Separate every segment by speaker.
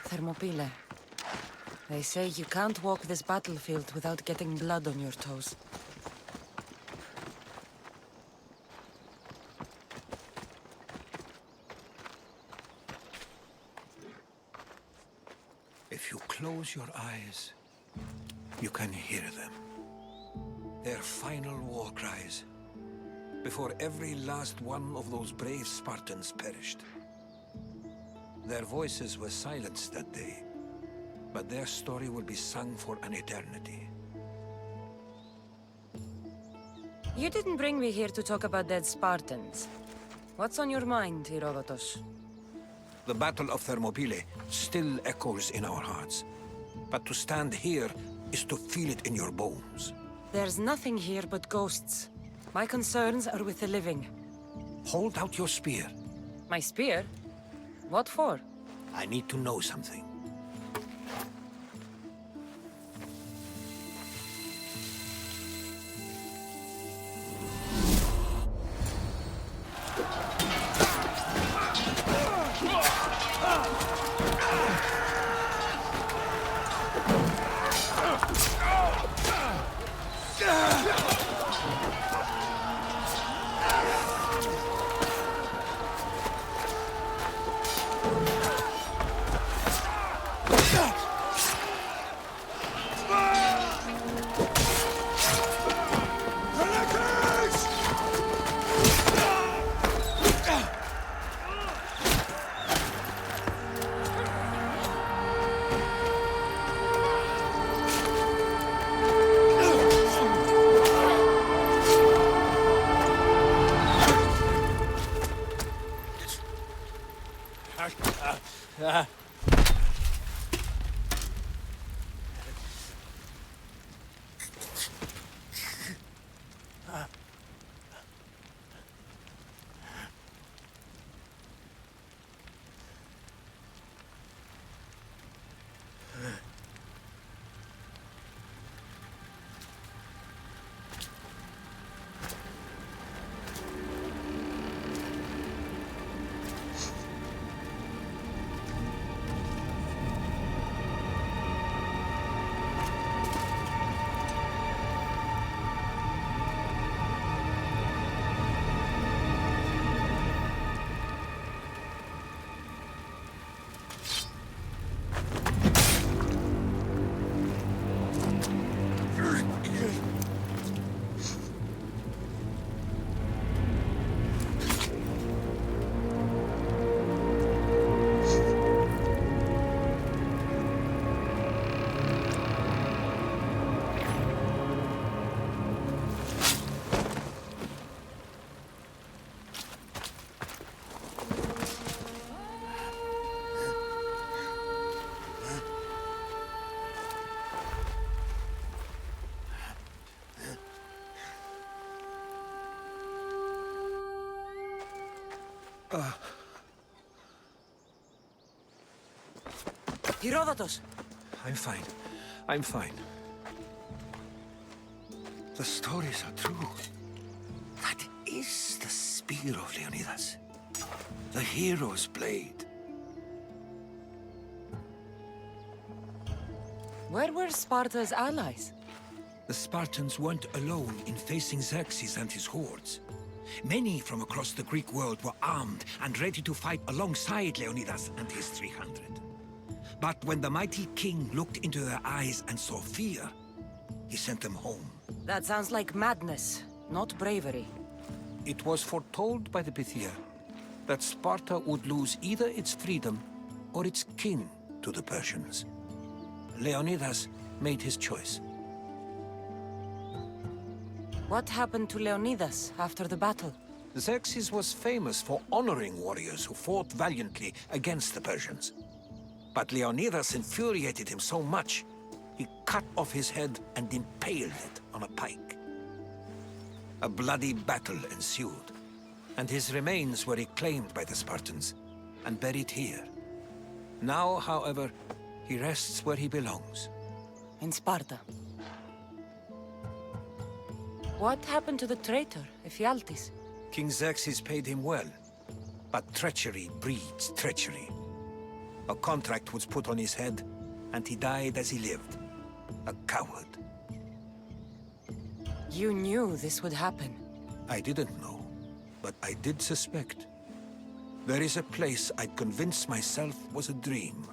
Speaker 1: Thermopylae. They say you can't walk this battlefield without getting blood on your toes.
Speaker 2: If you close your eyes, you can hear them. Their final war cries, before every last one of those brave Spartans perished. Their voices were silenced that day, but their story will be sung for an eternity.
Speaker 1: You didn't bring me here to talk about dead Spartans. What's on your mind, Herodotus?
Speaker 2: The Battle of Thermopylae still echoes in our hearts. But to stand here is to feel it in your bones.
Speaker 1: There's nothing here but ghosts. My concerns are with the living.
Speaker 2: Hold out your spear.
Speaker 1: My spear? What for?
Speaker 2: I need to know something.
Speaker 1: Herodotus!
Speaker 2: I'm fine. I'm fine. The stories are true. That is the spear of Leonidas. The hero's blade.
Speaker 1: Where were Sparta's allies?
Speaker 2: The Spartans weren't alone in facing Xerxes and his hordes. Many from across the Greek world were armed and ready to fight alongside Leonidas and his 300. But when the mighty king looked into their eyes and saw fear, he sent them home.
Speaker 1: That sounds like madness, not bravery.
Speaker 2: It was foretold by the Pythia that Sparta would lose either its freedom or its king to the Persians. Leonidas made his choice.
Speaker 1: What happened to Leonidas after the battle?
Speaker 2: Xerxes was famous for honoring warriors who fought valiantly against the Persians. But Leonidas infuriated him so much, he cut off his head and impaled it on a pike. A bloody battle ensued, and his remains were reclaimed by the Spartans and buried here. Now, however, he rests where he belongs.
Speaker 1: In Sparta. What happened to the traitor, Ephialtes?
Speaker 2: King Xerxes paid him well, but treachery breeds treachery. A contract was put on his head, and he died as he lived. A coward.
Speaker 1: You knew this would happen.
Speaker 2: I didn't know, but I did suspect. There is a place I'd convinced myself was a dream.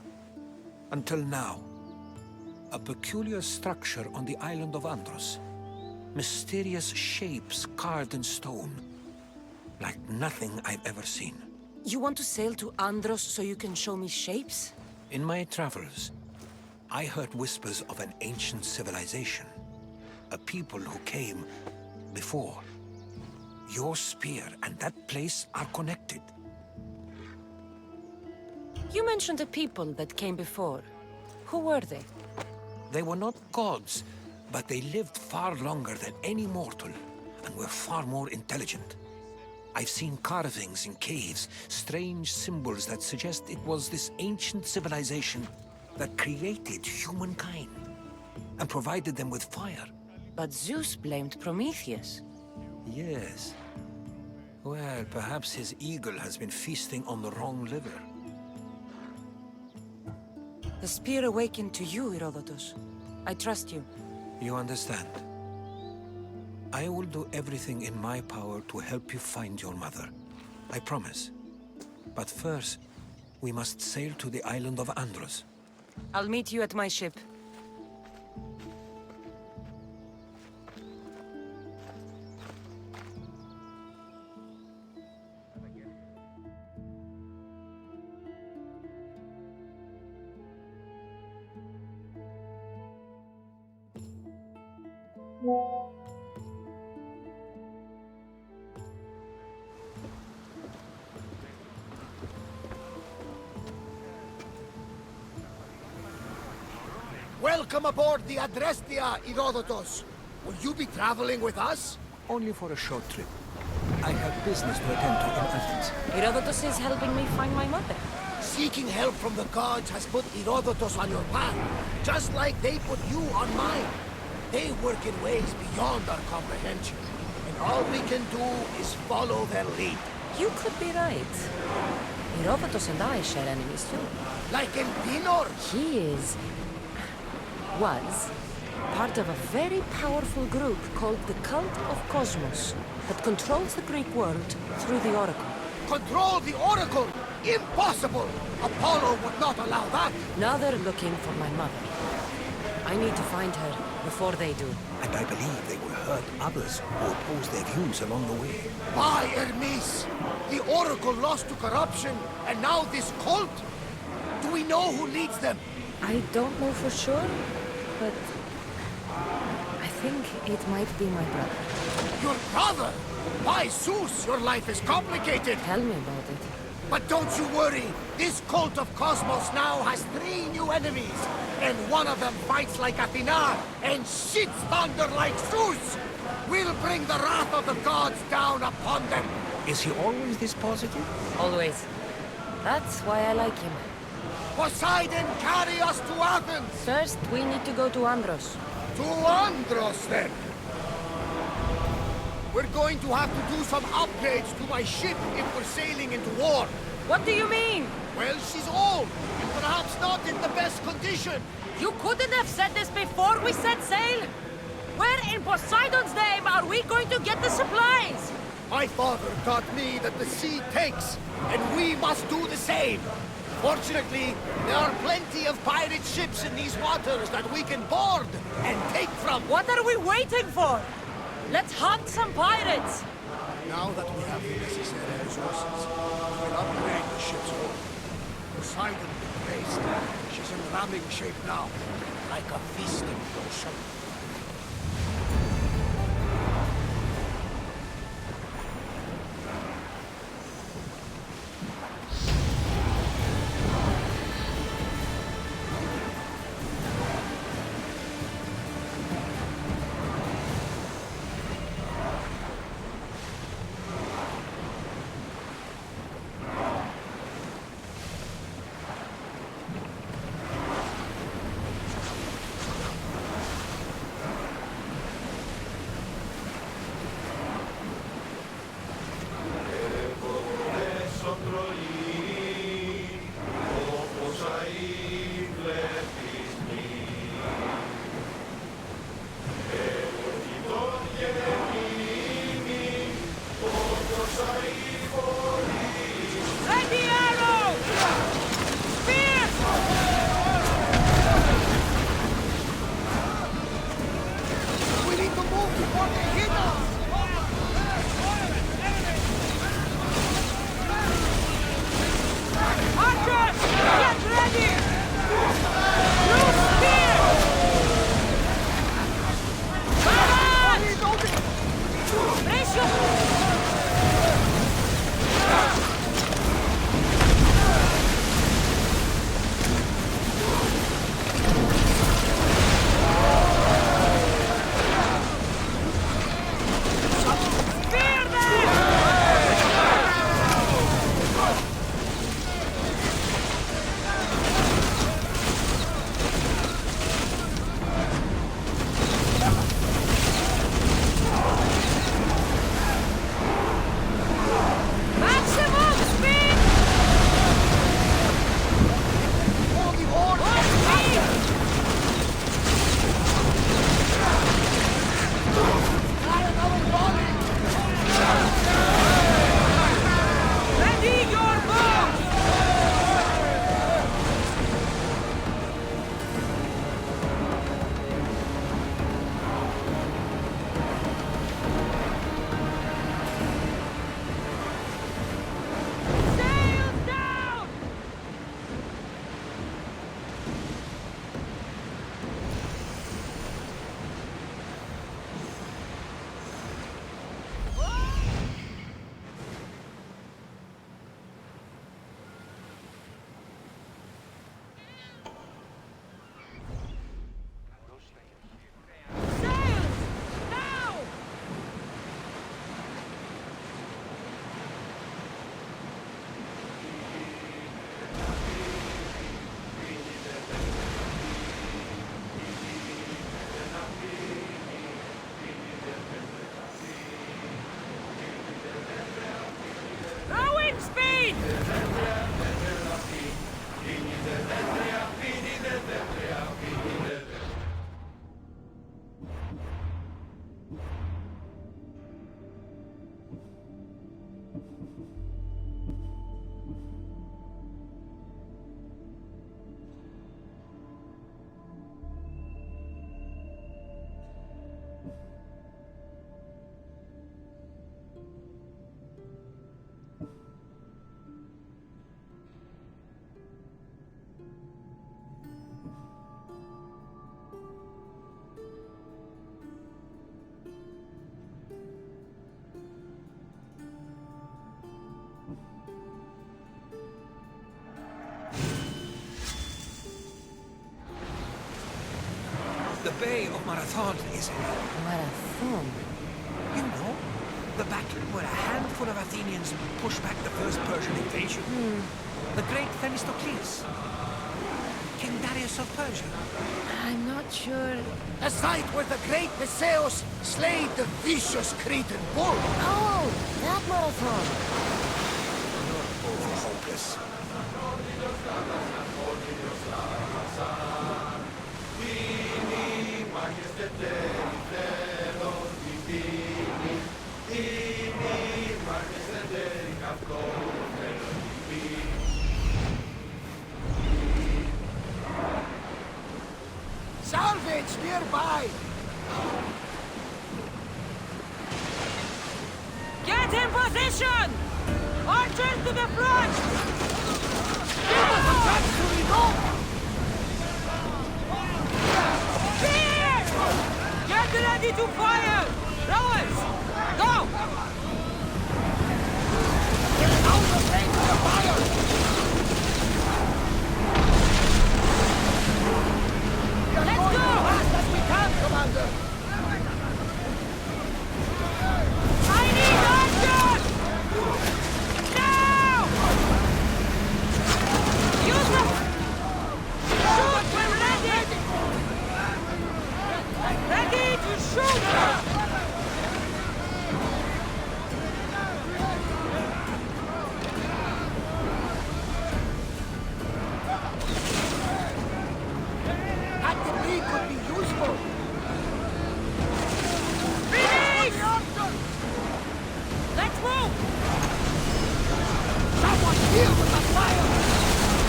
Speaker 2: Until now. A peculiar structure on the island of Andros. Mysterious shapes carved in stone. Like nothing I've ever seen.
Speaker 1: You want to sail to Andros so you can show me shapes?
Speaker 2: In my travels, I heard whispers of an ancient civilization. A people who came before. Your spear and that place are connected.
Speaker 1: You mentioned a people that came before. Who were they?
Speaker 2: They were not gods, but they lived far longer than any mortal, and were far more intelligent. I've seen carvings in caves, strange symbols that suggest it was this ancient civilization that created humankind, and provided them with fire.
Speaker 1: But Zeus blamed Prometheus.
Speaker 2: Yes. Well, perhaps his eagle has been feasting on the wrong liver.
Speaker 1: The spear awakened to you, Herodotus. I trust you.
Speaker 2: You understand. I will do everything in my power to help you find your mother. I promise. But first, we must sail to the island of Andros.
Speaker 1: I'll meet you at my ship.
Speaker 3: Welcome aboard the Adrestia, Herodotus. Will you be traveling with us?
Speaker 2: Only for a short trip. I have business to attend to in Athens.
Speaker 1: Herodotus is helping me find my mother.
Speaker 3: Seeking help from the gods has put Herodotus on your path, just like they put you on mine. They work in ways beyond our comprehension, and all we can do is follow their lead.
Speaker 1: You could be right. Herodotus and I share enemies too.
Speaker 3: Like in Pinor.
Speaker 1: He was part of a very powerful group called the Cult of Cosmos that controls the Greek world through the Oracle.
Speaker 3: Control the Oracle! Impossible! Apollo would not allow that!
Speaker 1: Now they're looking for my mother. I need to find her before they do.
Speaker 2: And I believe they will hurt others who oppose their views along the way.
Speaker 3: By Hermes! The Oracle lost to corruption, and now this cult? Do we know who leads them?
Speaker 1: I don't know for sure, but I think it might be my brother.
Speaker 3: Your brother? By Zeus, your life is complicated!
Speaker 1: Tell me about it.
Speaker 3: But don't you worry, this cult of Cosmos now has 3 new enemies, and one of them fights like Athena and shits thunder like Zeus! We'll bring the wrath of the gods down upon them!
Speaker 2: Is he always this positive?
Speaker 1: Always. That's why I like him.
Speaker 3: Poseidon, carry us to Athens!
Speaker 1: First, we need to go to Andros.
Speaker 3: To Andros, then! We're going to have to do some upgrades to my ship if we're sailing into war.
Speaker 1: What do you mean?
Speaker 3: Well, she's old, and perhaps not in the best condition.
Speaker 1: You couldn't have said this before we set sail? Where in Poseidon's name are we going to get the supplies?
Speaker 3: My father taught me that the sea takes, and we must do the same. Fortunately, there are plenty of pirate ships in these waters that we can board and take from.
Speaker 1: What are we waiting for? Let's hunt some pirates!
Speaker 3: Now that we have the necessary resources, we will upgrade the ship's hull. Poseidon be praised. She's in ramming shape now, like a feasting ocean.
Speaker 2: The Bay of Marathon is...
Speaker 1: Marathon.
Speaker 2: You know, the battle where a handful of Athenians pushed back the first Persian invasion. The great Themistocles. King Darius of Persia.
Speaker 1: I'm not sure.
Speaker 3: The site where the great Theseus slayed the vicious Cretan bull.
Speaker 1: Oh, that marathon.
Speaker 2: Over hopeless.
Speaker 3: Salvage nearby!
Speaker 1: Get in position! Archers to the front!
Speaker 3: Give us a chance to reload!
Speaker 1: Spears! Get ready to fire! Rowers, go!
Speaker 3: Get out of range of fire!
Speaker 1: Let's go!
Speaker 3: As fast as we can, Commander!
Speaker 1: I need archers! Now! Use them! Shoot when ready! Ready to shoot!
Speaker 3: That debris could be useful!
Speaker 1: Finish! Let's move!
Speaker 3: Someone deal with the fire!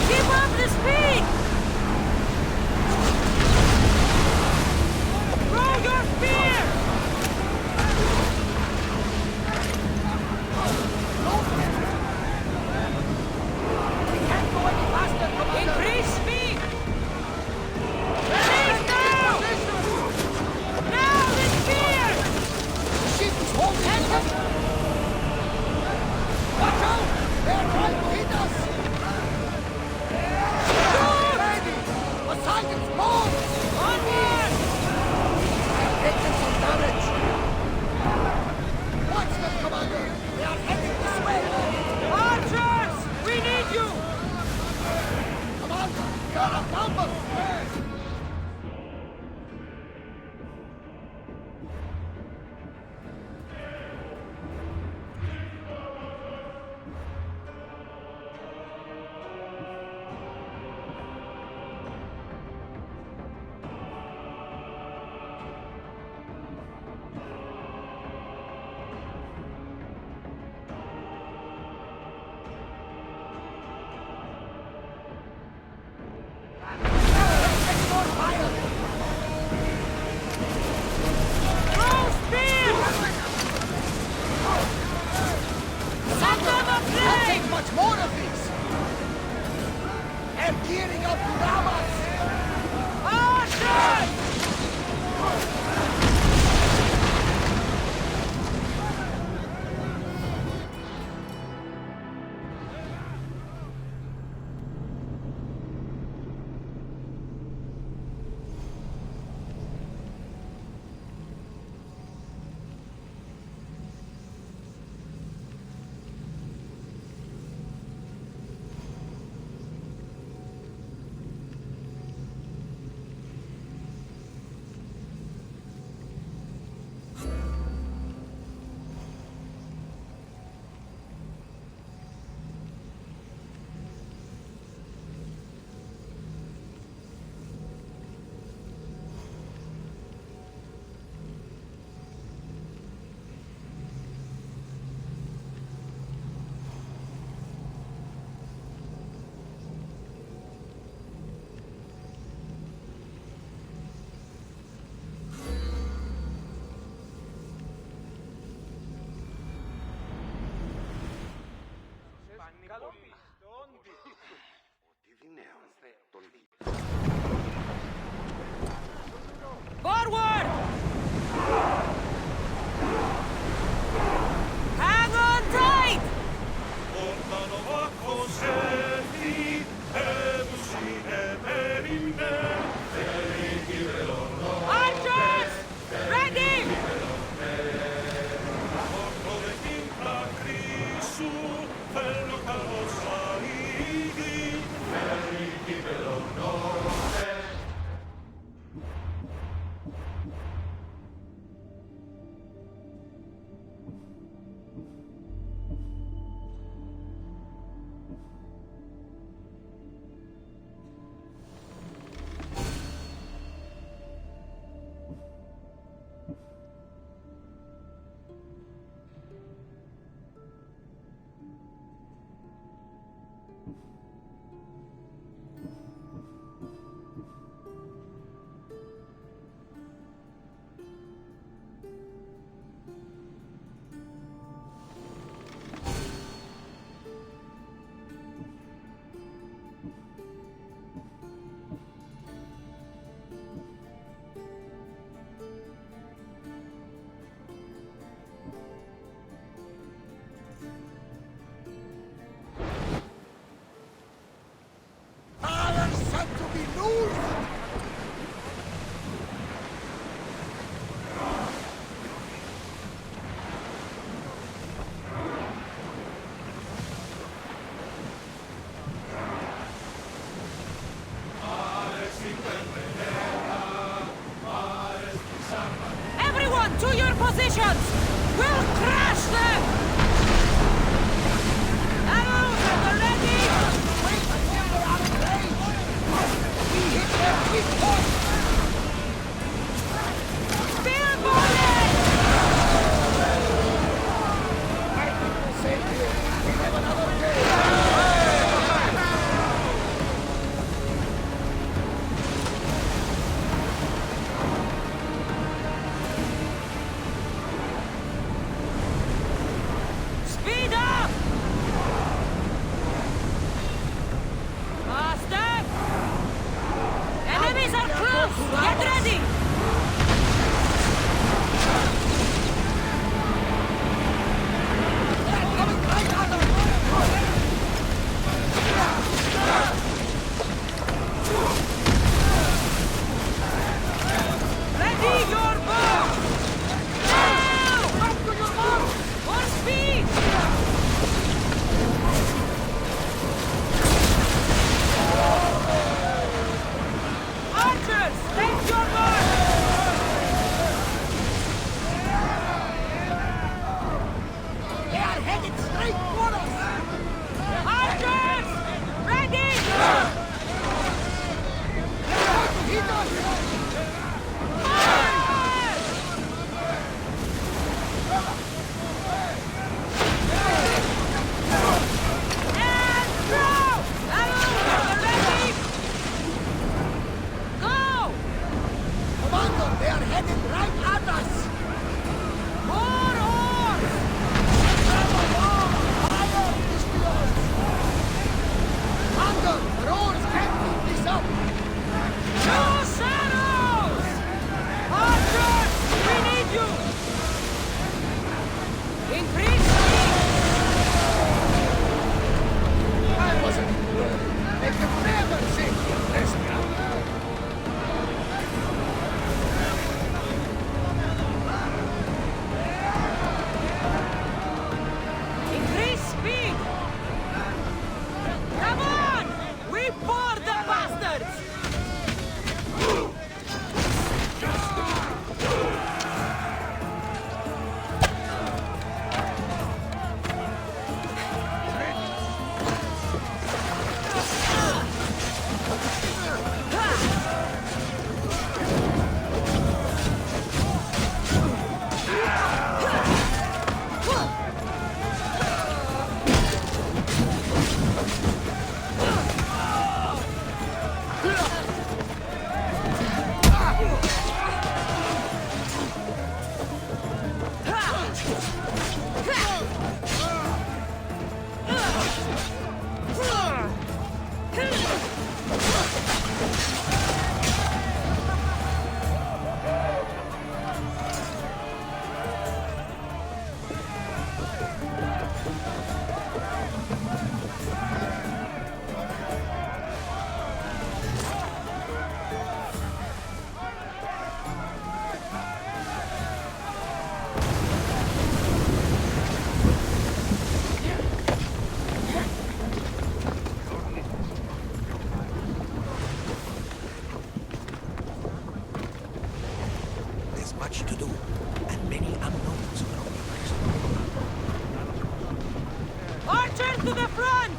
Speaker 1: Keep up the speed! Throw your spear!
Speaker 3: We can't go any faster, Commander!
Speaker 1: Increase speed! Release now! Now the spear!
Speaker 3: The ship is holding us! Watch out! They're trying to hit us!
Speaker 1: Shoot!
Speaker 3: Ready! Poseidon's move!
Speaker 1: Onward!
Speaker 3: Taking some damage! Watch them, Commander! They are heading this way!
Speaker 1: Archers! We need you!
Speaker 3: Commander, we are outnumbered!
Speaker 1: Throw spears! Set them
Speaker 3: I'll
Speaker 1: aflame!
Speaker 3: take much more of these! They're gearing up to ram us!
Speaker 1: Archers! Forward! Hang on tight! positions! We'll crash them! Arrows at the ready!
Speaker 3: Wait until they're out of range! We hit them with force!
Speaker 1: Spear volley!
Speaker 3: I think we're safe here. We have another day.
Speaker 1: Speed up! Faster! Enemies are close! Get ready!
Speaker 3: They're coming right at us!
Speaker 1: Ready your bow! Now!
Speaker 3: Up to your mark!
Speaker 1: More speed! Archers, take your mark!
Speaker 3: They are headed straight for us!
Speaker 1: Archers! Ready!
Speaker 3: They're going to hit us!
Speaker 1: Fire! And throw! Arrows, ready! Go!
Speaker 3: Commander, they are headed right at us!
Speaker 1: More horse!
Speaker 3: Fire, Istios! Commander, the roars can't keep this up!
Speaker 1: Choose arrows! Archers, we need you! Increase speed!
Speaker 3: I wasn't worried. They can never safely arrest me.
Speaker 1: Increase speed! Come on! We board the bastards!
Speaker 2: There's much to do, and many unknowns around the place.
Speaker 1: Archers to the front!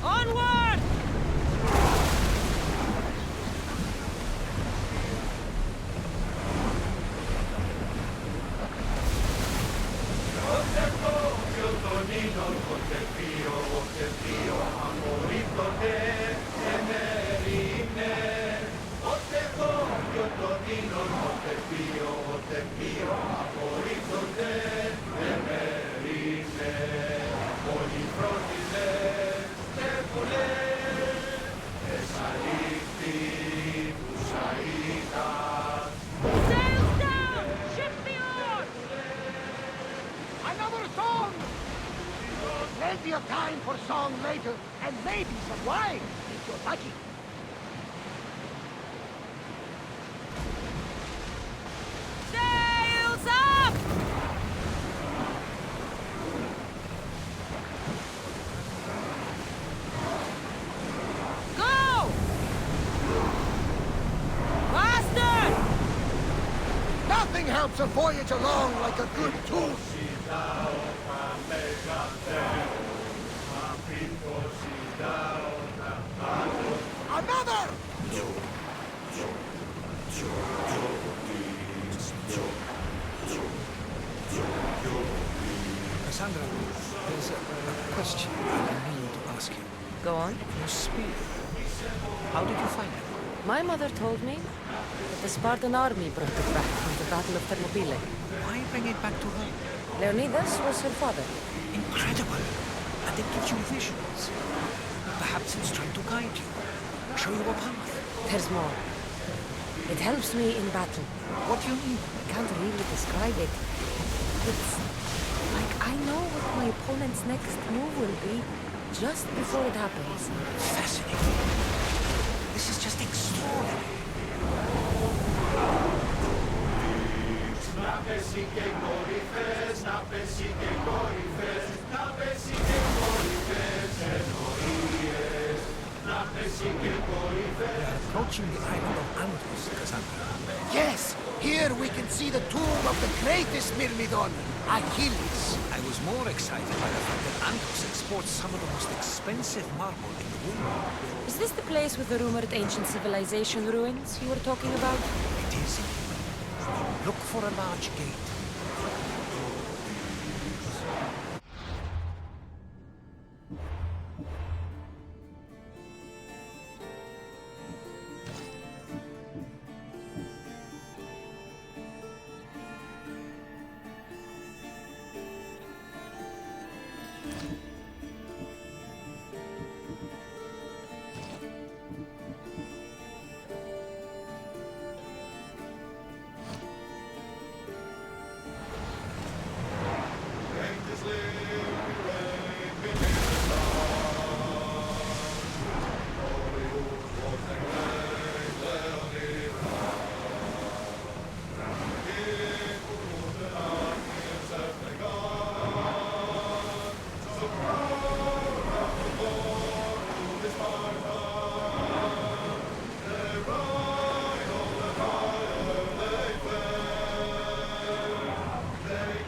Speaker 1: Onward! Sails down! Ship the oars!
Speaker 3: Another song! Plenty of time for song later, and maybe some wine, if you're lucky.
Speaker 1: Sails up! Go! Faster!
Speaker 3: Nothing helps a voyage along like a good tool. Another!
Speaker 2: Cassandra, there's a question I need to ask you.
Speaker 1: Go on.
Speaker 2: Your spear. How did you find it?
Speaker 1: My mother told me that the Spartan army brought it back from the Battle of Thermopylae.
Speaker 2: Why bring it back to her?
Speaker 1: Leonidas was her father.
Speaker 2: Incredible! And it gives you visions. Perhaps it's trying to guide you, show you a path.
Speaker 1: There's more. It helps me in battle.
Speaker 2: What do you mean?
Speaker 1: I can't really describe it. It's like I know what my opponent's next move will be just before it happens.
Speaker 2: Fascinating. This is just extraordinary. We are approaching the island of Andros, Cassandra.
Speaker 3: Yes, here we can see the tomb of the greatest Myrmidon, Achilles.
Speaker 2: I was more excited by the fact that Andros exports some of the most expensive marble in the world.
Speaker 1: Is this the place with the rumored ancient civilization ruins you were talking about?
Speaker 2: It is. Look for a large gate.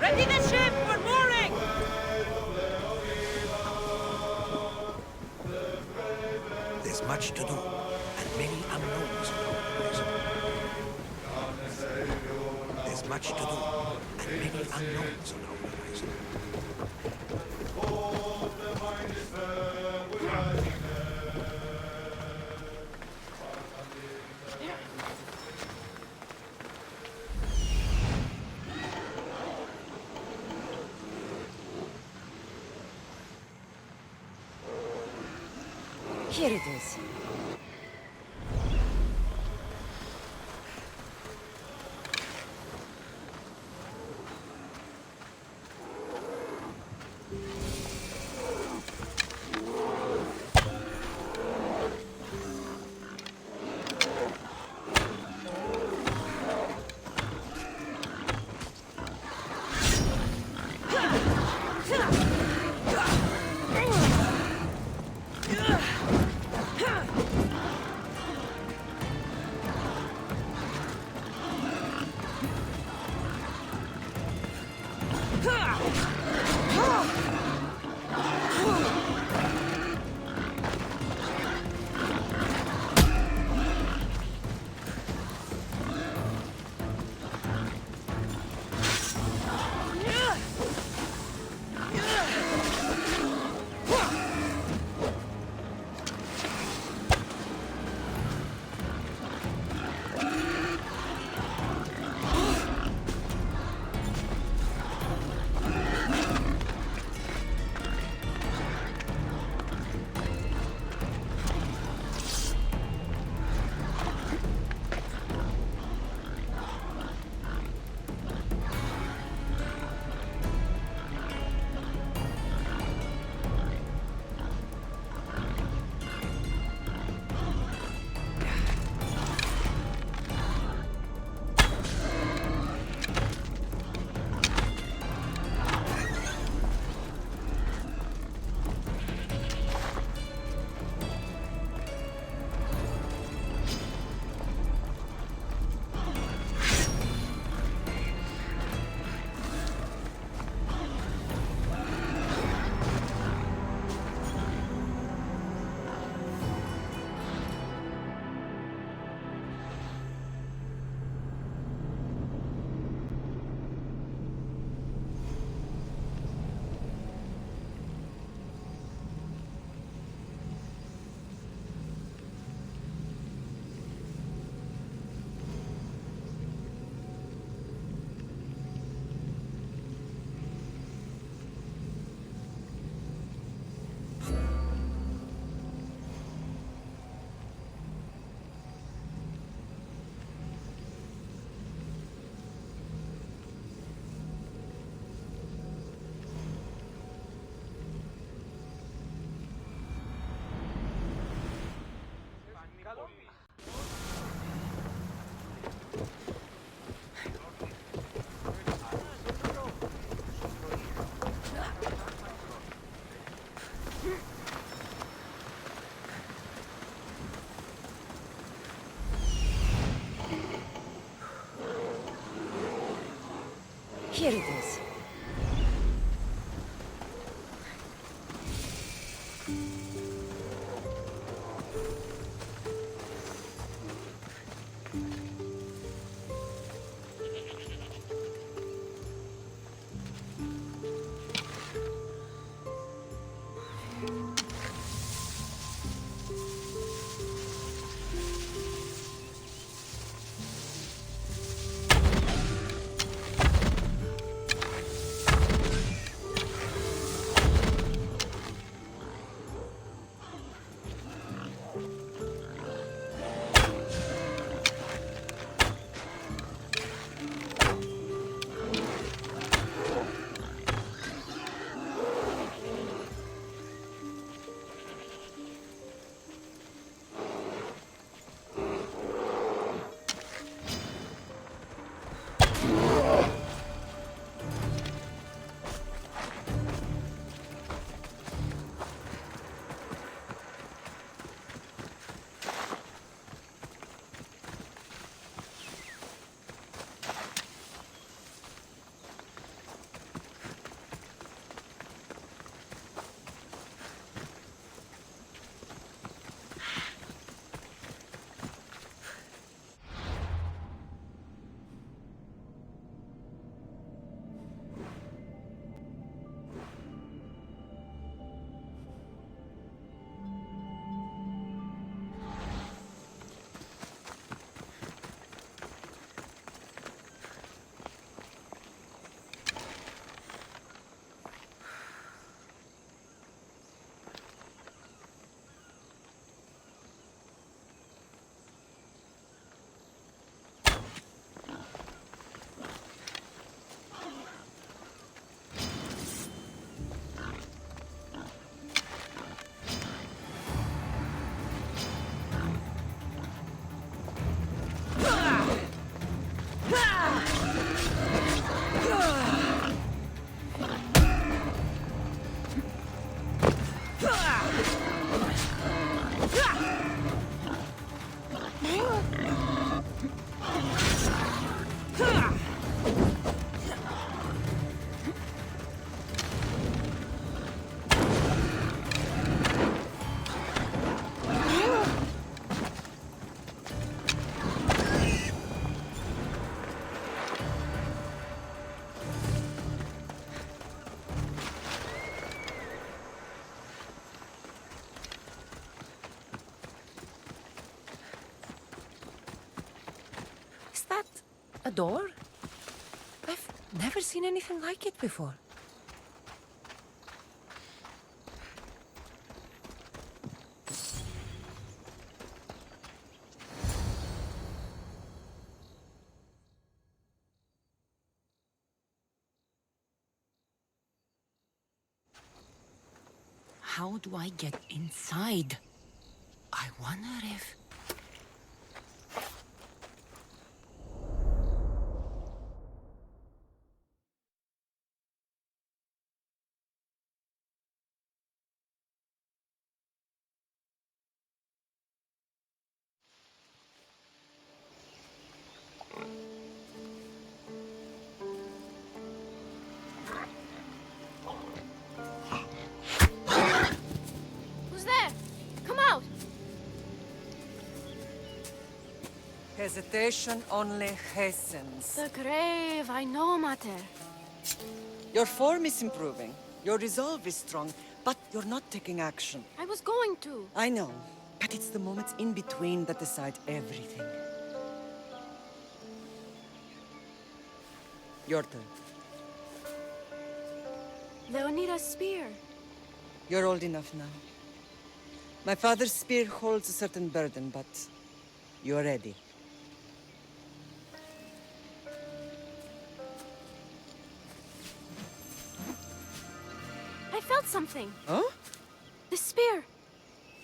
Speaker 1: Ready the ship! We're mooring!
Speaker 2: There's much to do, and many unknowns on our horizon. There's much to do, and many unknowns on our horizon.
Speaker 1: Here it is. Here it is. That a door? I've never seen anything like it before. How do I get inside? I wonder if...
Speaker 4: Who's there? Come out!
Speaker 5: Hesitation only hastens.
Speaker 4: The grave, I know, Mater.
Speaker 5: Your form is improving. Your resolve is strong, but you're not taking action.
Speaker 4: I was going to.
Speaker 5: I know, but it's the moments in between that decide everything. Your turn.
Speaker 4: Leonida's spear.
Speaker 5: You're old enough now. My father's spear holds a certain burden, but you're ready.
Speaker 4: I felt something.
Speaker 5: Huh?
Speaker 4: The spear.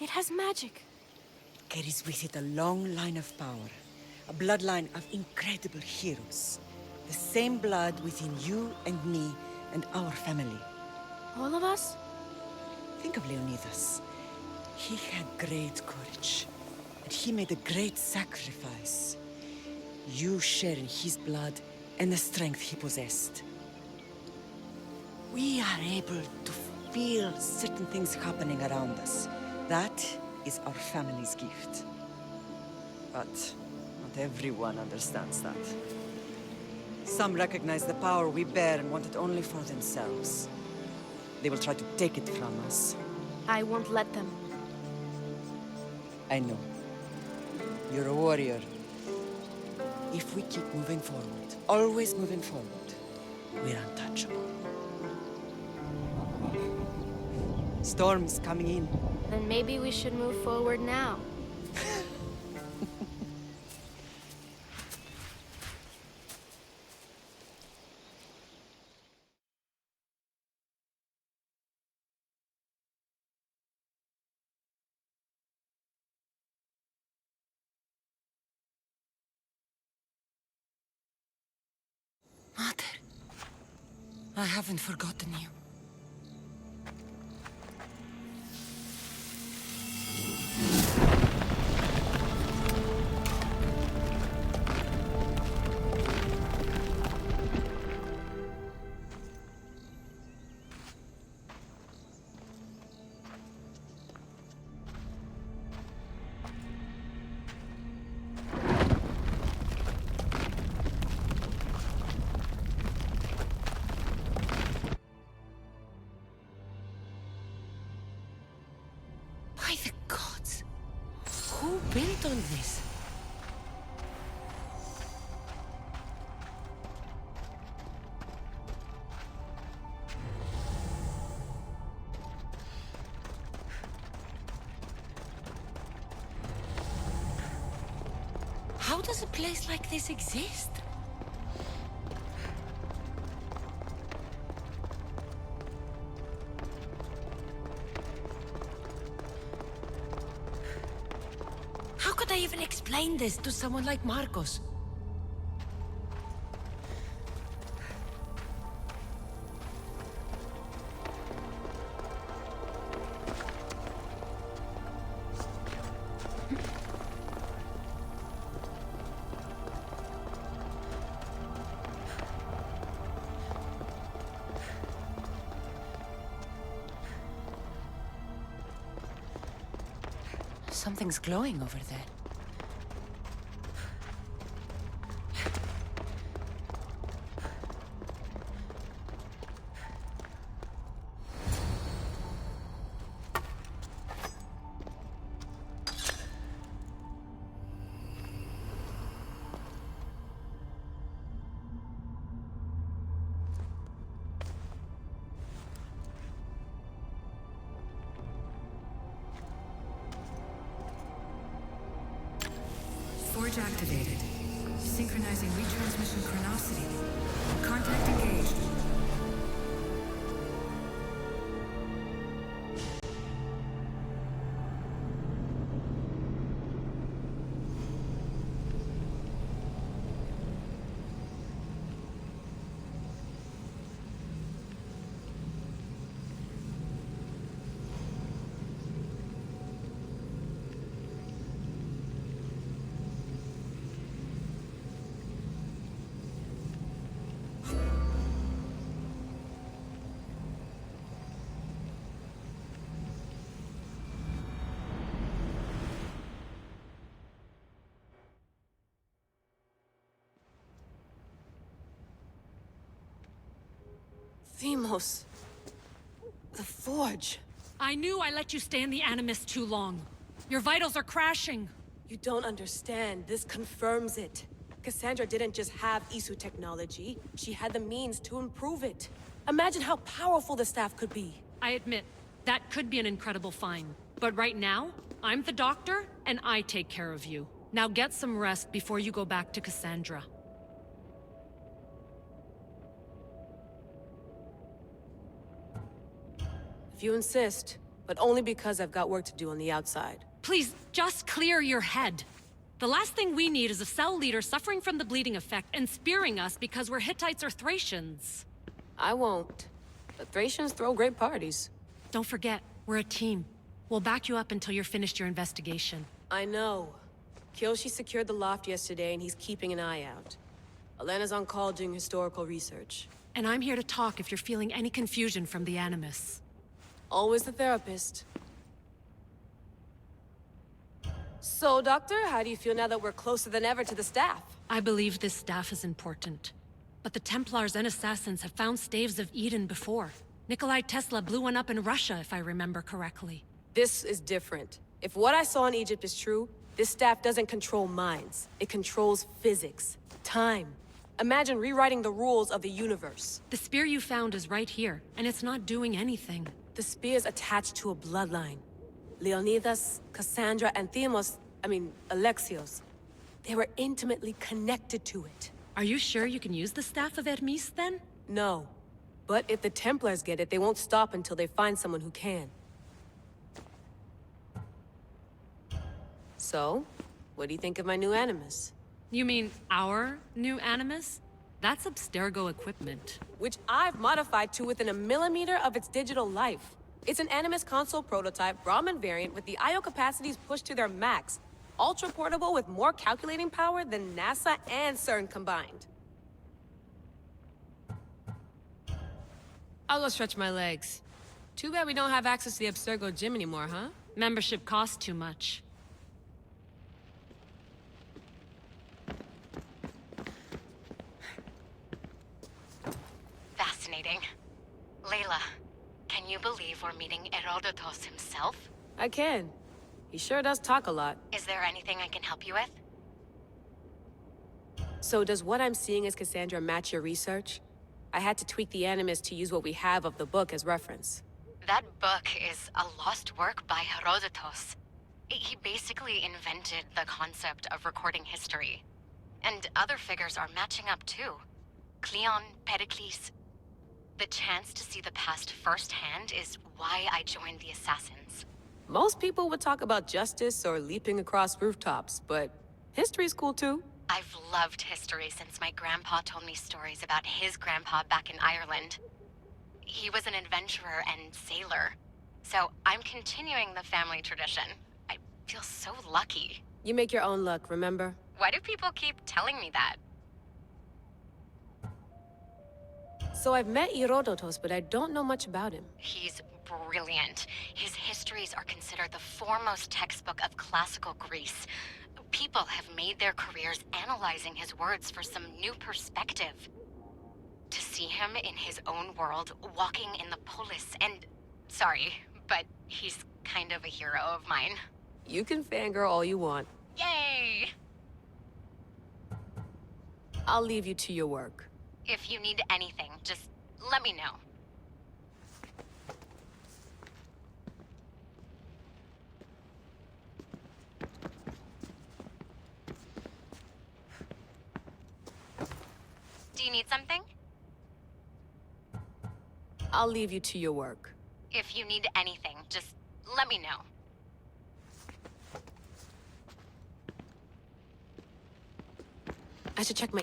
Speaker 4: It has magic.
Speaker 5: Carries with it a long line of power. A bloodline of incredible heroes. The same blood within you and me and our family.
Speaker 4: All of us?
Speaker 5: Think of Leonidas. He had great courage. And he made a great sacrifice. You share in his blood and the strength he possessed. We are able to feel certain things happening around us. That is our family's gift. But not everyone understands that. Some recognize the power we bear and want it only for themselves. They will try to take it from us.
Speaker 4: I won't let them.
Speaker 5: I know. You're a warrior. If we keep moving forward, always moving forward, we're untouchable. Storm's coming in.
Speaker 4: Then maybe we should move forward now.
Speaker 1: Mother, I haven't forgotten you. By the gods! Who built all this? How does a place like this exist? How could I even explain this to someone like Marcos? Something's glowing over there.
Speaker 6: Forge activated. Synchronizing retransmission chronicity. Contact engaged.
Speaker 1: Themos. The Forge.
Speaker 7: I knew I let you stay in the Animus too long. Your vitals are crashing.
Speaker 8: You don't understand. This confirms it. Cassandra didn't just have Isu technology. She had the means to improve it. Imagine how powerful the staff could be.
Speaker 7: I admit, that could be an incredible find. But right now, I'm the doctor, and I take care of you. Now get some rest before you go back to Cassandra.
Speaker 8: If you insist, but only because I've got work to do on the outside.
Speaker 7: Please, just clear your head. The last thing we need is a cell leader suffering from the bleeding effect and spearing us because we're Hittites or Thracians.
Speaker 8: I won't. The Thracians throw great parties.
Speaker 7: Don't forget, we're a team. We'll back you up until you're finished your investigation.
Speaker 8: I know. Kiyoshi secured the loft yesterday and he's keeping an eye out. Elena's on call doing historical research.
Speaker 7: And I'm here to talk if you're feeling any confusion from the Animus.
Speaker 8: Always the therapist. So, Doctor, how do you feel now that we're closer than ever to the staff?
Speaker 7: I believe this staff is important. But the Templars and Assassins have found staves of Eden before. Nikolai Tesla blew one up in Russia, if I remember correctly.
Speaker 8: This is different. If what I saw in Egypt is true, this staff doesn't control minds. It controls physics, time. Imagine rewriting the rules of the universe.
Speaker 7: The spear you found is right here, and it's not doing anything.
Speaker 8: The spear's attached to a bloodline. Leonidas, Cassandra, and Alexios. They were intimately connected to it.
Speaker 7: Are you sure you can use the Staff of Hermes, then?
Speaker 8: No. But if the Templars get it, they won't stop until they find someone who can. So, what do you think of my new Animus?
Speaker 7: You mean our new Animus? That's Abstergo equipment.
Speaker 8: Which I've modified to within a millimeter of its digital life. It's an Animus console prototype, Brahmin variant with the I/O capacities pushed to their max. Ultra portable with more calculating power than NASA and CERN combined. I'll go stretch my legs. Too bad we don't have access to the Abstergo gym anymore, huh?
Speaker 7: Membership costs too much.
Speaker 9: Fascinating. Layla, can you believe we're meeting Herodotos himself?
Speaker 8: I can. He sure does talk a lot.
Speaker 9: Is there anything I can help you with?
Speaker 8: So does what I'm seeing as Cassandra match your research? I had to tweak the Animus to use what we have of the book as reference.
Speaker 9: That book is a lost work by Herodotos. He basically invented the concept of recording history. And other figures are matching up too. Cleon, Pericles. The chance to see the past firsthand is why I joined the Assassins.
Speaker 8: Most people would talk about justice or leaping across rooftops, but history's cool too.
Speaker 9: I've loved history since my grandpa told me stories about his grandpa back in Ireland. He was an adventurer and sailor. So I'm continuing the family tradition. I feel so lucky.
Speaker 8: You make your own luck, remember?
Speaker 9: Why do people keep telling me that?
Speaker 8: So I've met Herodotos, but I don't know much about him.
Speaker 9: He's brilliant. His histories are considered the foremost textbook of classical Greece. People have made their careers analyzing his words for some new perspective. To see him in his own world, walking in the polis, and... Sorry, but he's kind of a hero of mine.
Speaker 8: You can fangirl all you want.
Speaker 9: Yay!
Speaker 8: I'll leave you to your work.
Speaker 9: If you need anything, just let me know. Do you need something?
Speaker 8: I'll leave you to your work.
Speaker 9: If you need anything, just let me know.
Speaker 8: I should check my...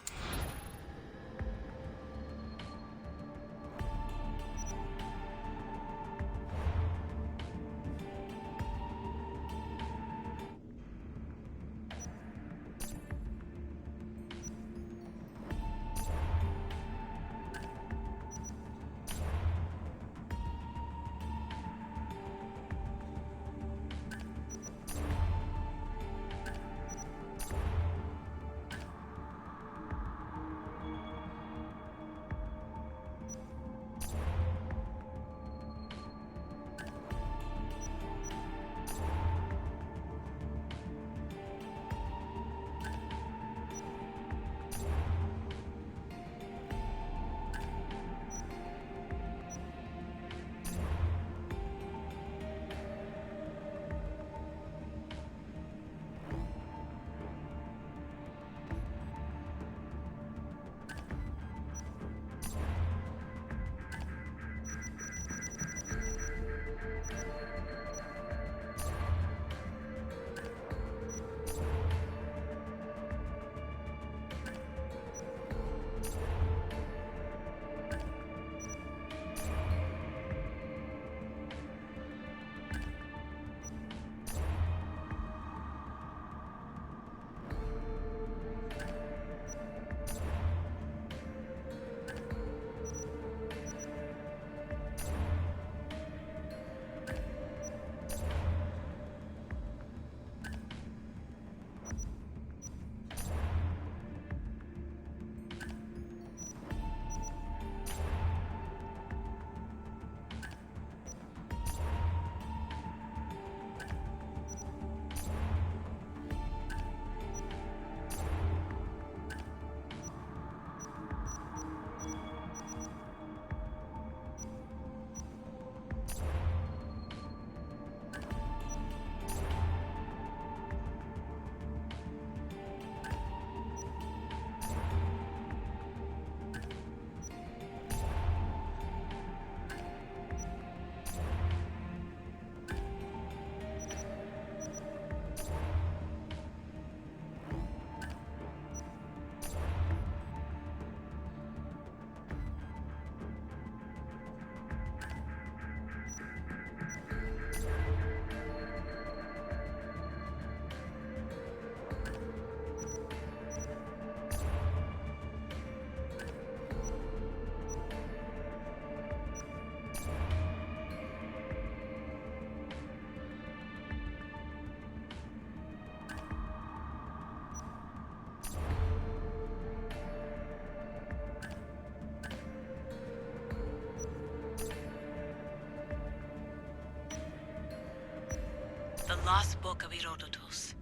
Speaker 8: lost book of Herodotus.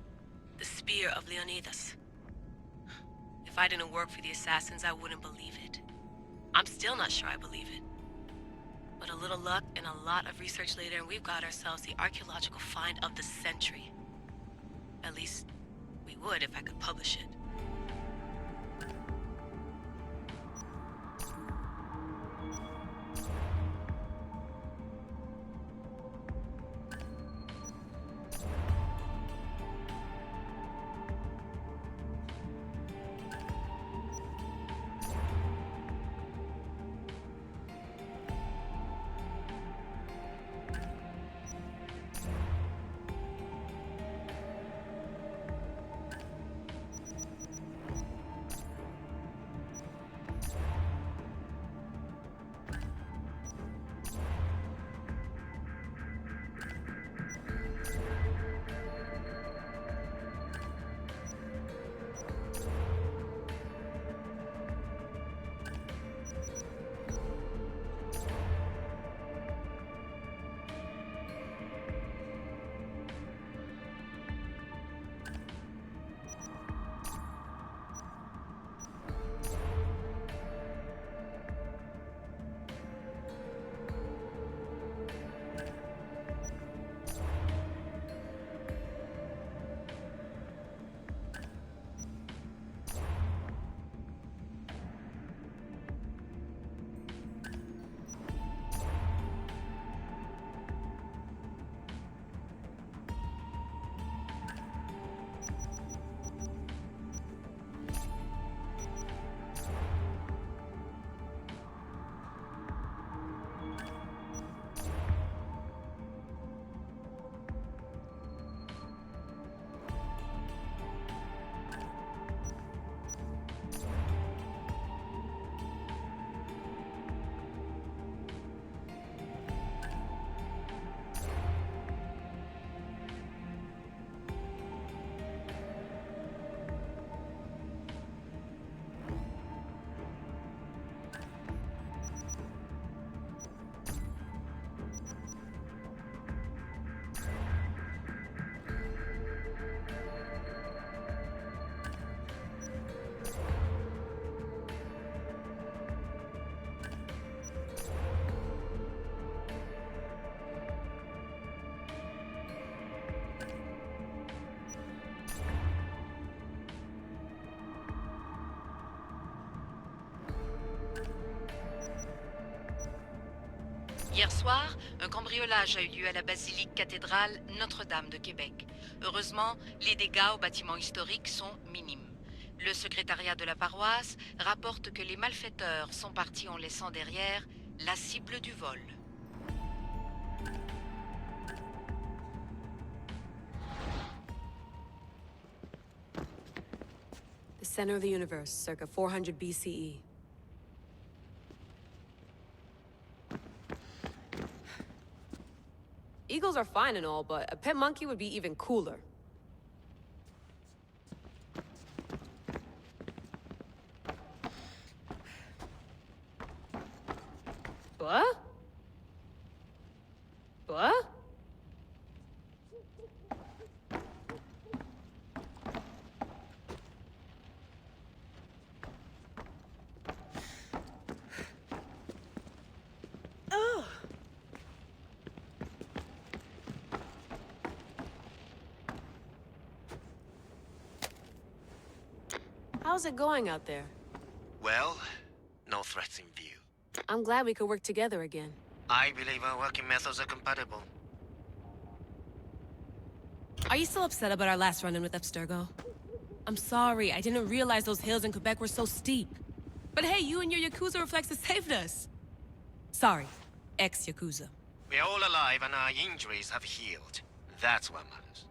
Speaker 8: The spear of Leonidas. If I didn't work for the assassins, I wouldn't believe it. I'm still not sure I believe it. But a little luck and a lot of research later, and we've got ourselves the archaeological find of the century. At least, we would if I could publish it.
Speaker 10: Hier soir, un cambriolage a eu lieu à la basilique cathédrale Notre-Dame de Québec. Heureusement, les dégâts au bâtiment historique sont minimes. Le secrétariat de la paroisse rapporte que les malfaiteurs sont partis en laissant derrière la cible du vol.
Speaker 8: The center of the universe, circa 400 BCE. Eagles are fine and all, but a pet monkey would be even cooler. What? What? How's it going out there?
Speaker 11: Well, no threats in view.
Speaker 8: I'm glad we could work together again.
Speaker 11: I believe our working methods are compatible.
Speaker 8: Are you still upset about our last run-in with Abstergo? I'm sorry, I didn't realize those hills in Quebec were so steep. But hey, you and your Yakuza reflexes saved us. Sorry, ex-Yakuza.
Speaker 11: We're all alive and our injuries have healed. That's what matters.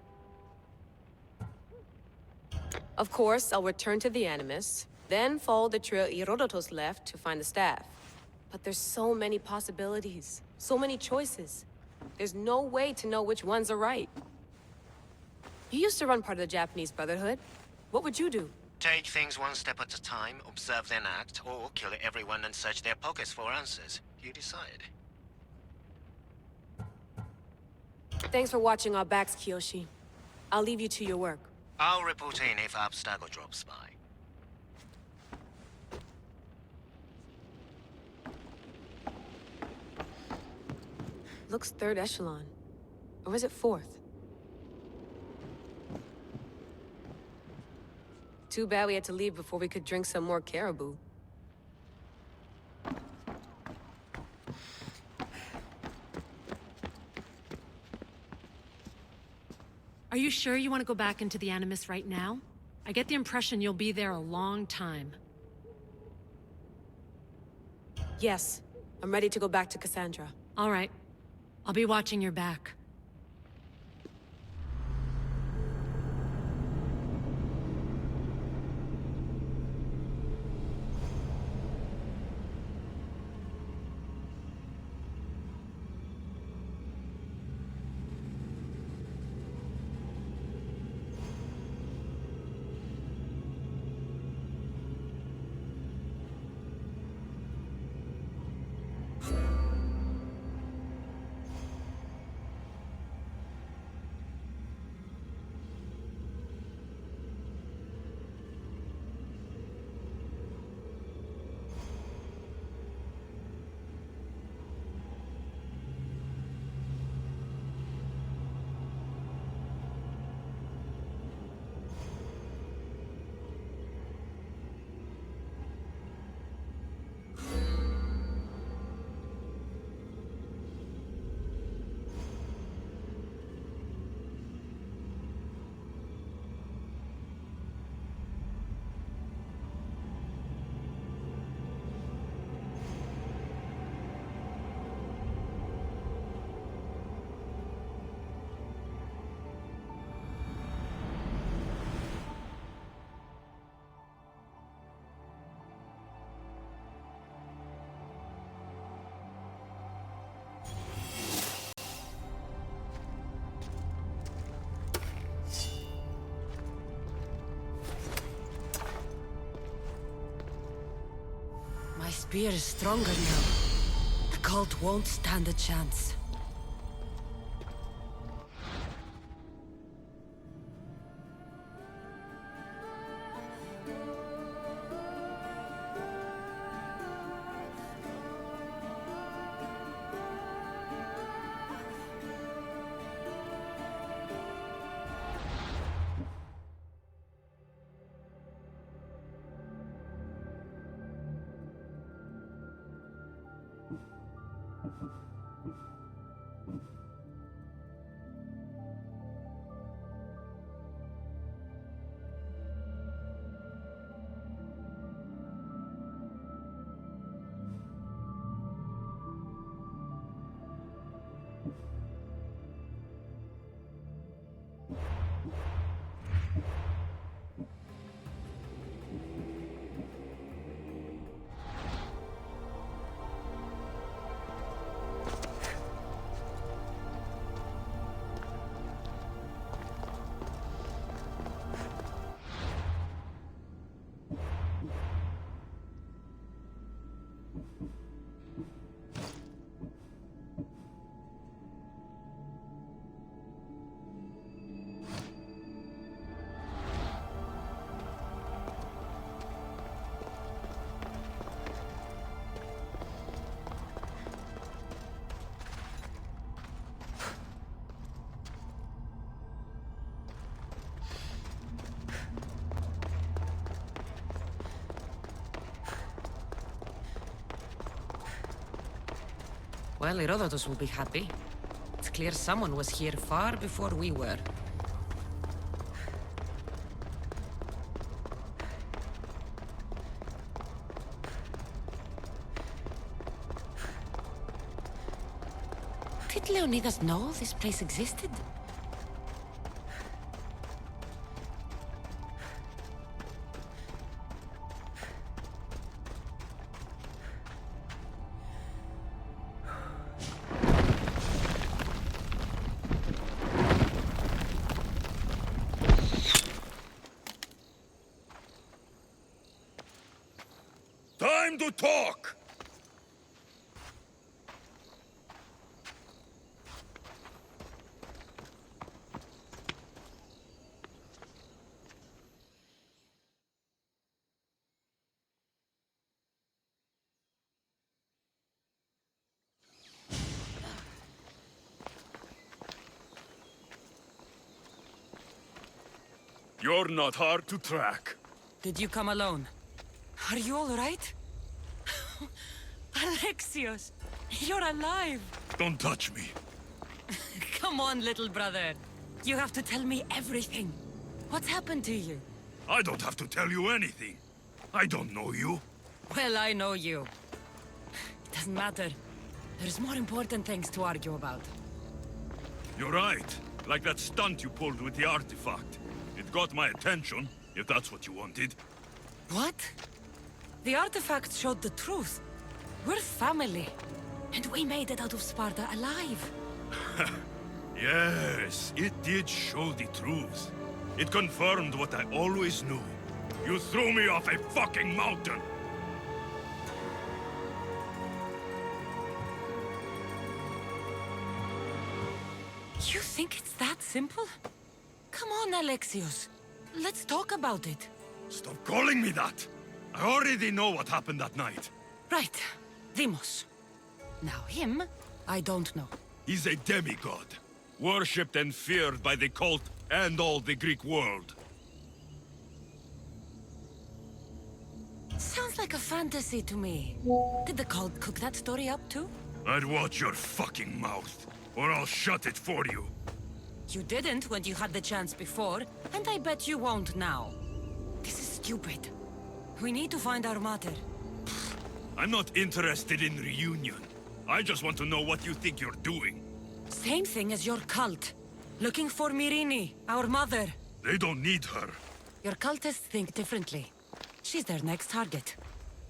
Speaker 8: Of course, I'll return to the Animus, then follow the trail Herodotus left to find the staff. But there's so many possibilities, so many choices. There's no way to know which ones are right. You used to run part of the Japanese Brotherhood. What would you do?
Speaker 11: Take things one step at a time, observe then act, or kill everyone and search their pockets for answers. You decide.
Speaker 8: Thanks for watching our backs, Kiyoshi. I'll leave you to your work.
Speaker 11: I'll report in if Abstergo drops by.
Speaker 8: Looks third echelon. Or is it fourth? Too bad we had to leave before we could drink some more caribou.
Speaker 7: Are you sure you want to go back into the Animus right now? I get the impression you'll be there a long time.
Speaker 8: Yes. I'm ready to go back to Cassandra.
Speaker 7: All right. I'll be watching your back.
Speaker 1: My spear is stronger now. The cult won't stand a chance. Well, Herodotus will be happy. It's clear someone was here far before we were. Did Leonidas know this place existed?
Speaker 12: Time to talk! You're not hard to track.
Speaker 1: Did you come alone? Are you all right? Alexios, you're alive!
Speaker 12: Don't touch me.
Speaker 1: Come on, little brother. You have to tell me everything. What's happened to you?
Speaker 12: I don't have to tell you anything. I don't know you.
Speaker 1: Well, I know you. It doesn't matter. There's more important things to argue about.
Speaker 12: You're right. Like that stunt you pulled with the artifact. It got my attention, if that's what you wanted.
Speaker 1: What? The artifact showed the truth. We're family. And we made it out of Sparta alive.
Speaker 12: Yes, it did show the truth. It confirmed what I always knew. You threw me off a fucking mountain!
Speaker 1: You think it's that simple? Come on, Alexios. Let's talk about it.
Speaker 12: Stop calling me that! I already know what happened that night.
Speaker 1: Right. Deimos. Now him, I don't know.
Speaker 12: He's a demigod. Worshipped and feared by the cult and all the Greek world.
Speaker 1: Sounds like a fantasy to me. Did the cult cook that story up too?
Speaker 12: I'd watch your fucking mouth, or I'll shut it for you.
Speaker 1: You didn't when you had the chance before, and I bet you won't now. This is stupid. We need to find our mother.
Speaker 12: I'm not interested in reunion. I just want to know what you think you're doing.
Speaker 1: Same thing as your cult. Looking for Myrrine, our mother.
Speaker 12: They don't need her.
Speaker 1: Your cultists think differently. She's their next target.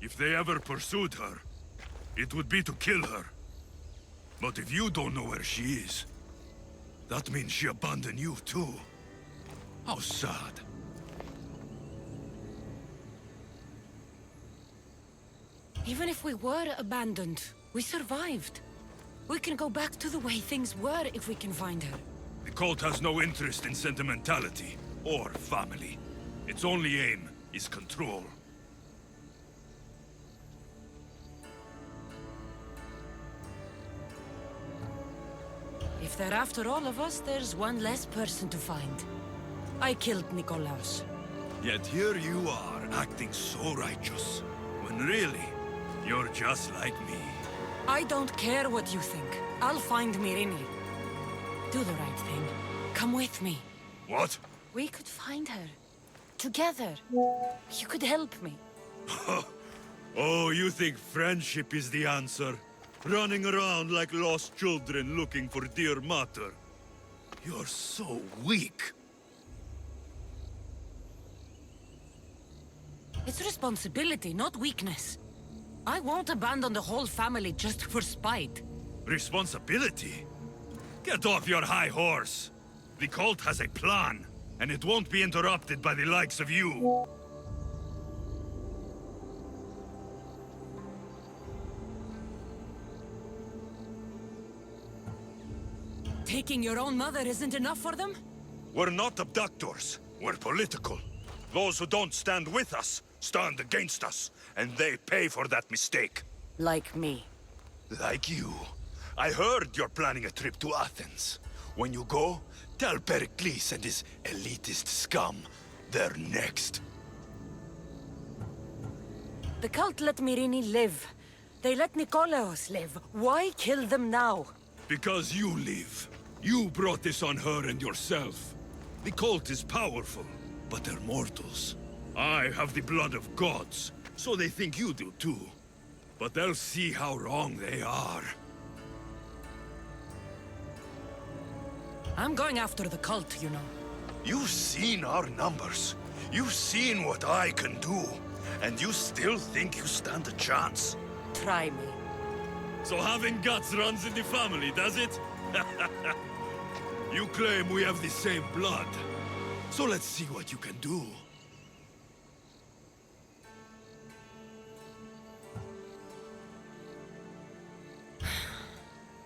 Speaker 12: If they ever pursued her, it would be to kill her. But if you don't know where she is, that means she abandoned you too. How sad.
Speaker 1: Even if we were abandoned, we survived. We can go back to the way things were if we can find her.
Speaker 12: The cult has no interest in sentimentality or family. Its only aim is control.
Speaker 1: If they're after all of us, there's one less person to find. I killed Nikolaos.
Speaker 12: Yet here you are, acting so righteous, when really, you're just like me.
Speaker 1: I don't care what you think. I'll find Myrrine. Do the right thing. Come with me.
Speaker 12: What?
Speaker 1: We could find her. Together. You could help me.
Speaker 12: Oh, you think friendship is the answer? Running around like lost children looking for dear mother. You're so weak.
Speaker 1: It's responsibility, not weakness. I won't abandon the whole family just for spite.
Speaker 12: Responsibility? Get off your high horse. The cult has a plan, and it won't be interrupted by the likes of you.
Speaker 1: Taking your own mother isn't enough for them?
Speaker 12: We're not abductors. We're political. Those who don't stand with us stand against us, and they pay for that mistake.
Speaker 1: Like me.
Speaker 12: Like you. I heard you're planning a trip to Athens. When you go, tell Pericles and his elitist scum they're next.
Speaker 1: The cult let Myrrine live. They let Nikolaos live. Why kill them now?
Speaker 12: Because you live. You brought this on her and yourself. The cult is powerful, but they're mortals. I have the blood of gods, so they think you do too. But they'll see how wrong they are.
Speaker 1: I'm going after the cult, you know.
Speaker 12: You've seen our numbers. You've seen what I can do. And you still think you stand a chance?
Speaker 1: Try me.
Speaker 12: So having guts runs in the family, does it? You claim we have the same blood. So let's see what you can do.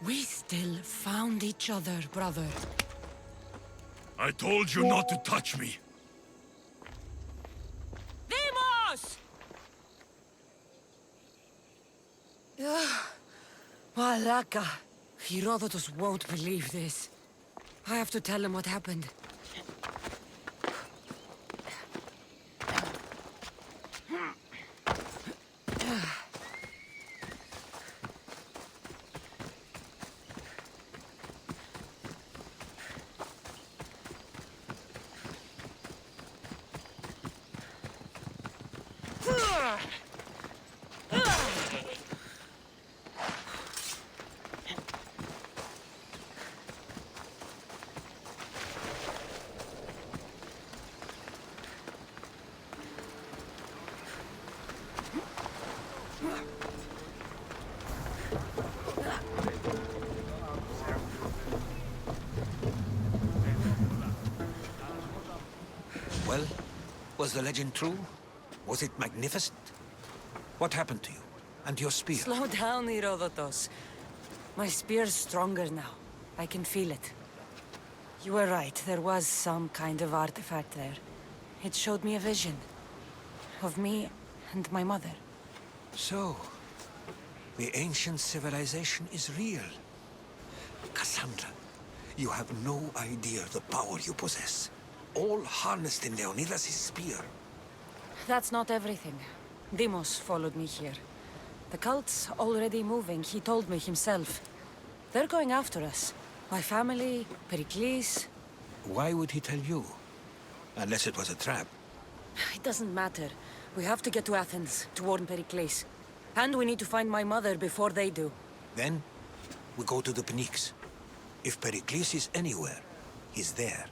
Speaker 1: We still found each other, brother.
Speaker 12: I told you not to touch me.
Speaker 1: Deimos! Malaka. Herodotus won't believe this. I have to tell him what happened.
Speaker 2: Well, was the legend true? Was it magnificent? What happened to you? And your spear?
Speaker 5: Slow down, Herodotos. My spear's stronger now. I can feel it. You were right, there was some kind of artifact there. It showed me a vision. Of me and my mother.
Speaker 2: So, the ancient civilization is real. Cassandra, you have no idea the power you possess. All harnessed in Leonidas' spear.
Speaker 5: That's not everything. Deimos followed me here. The cult's already moving, he told me himself. They're going after us. My family, Pericles.
Speaker 2: Why would he tell you? Unless it was a trap.
Speaker 5: It doesn't matter. We have to get to Athens, to warn Pericles. And we need to find my mother before they do.
Speaker 2: Then, we go to the Pnyx. If Pericles is anywhere, he's there.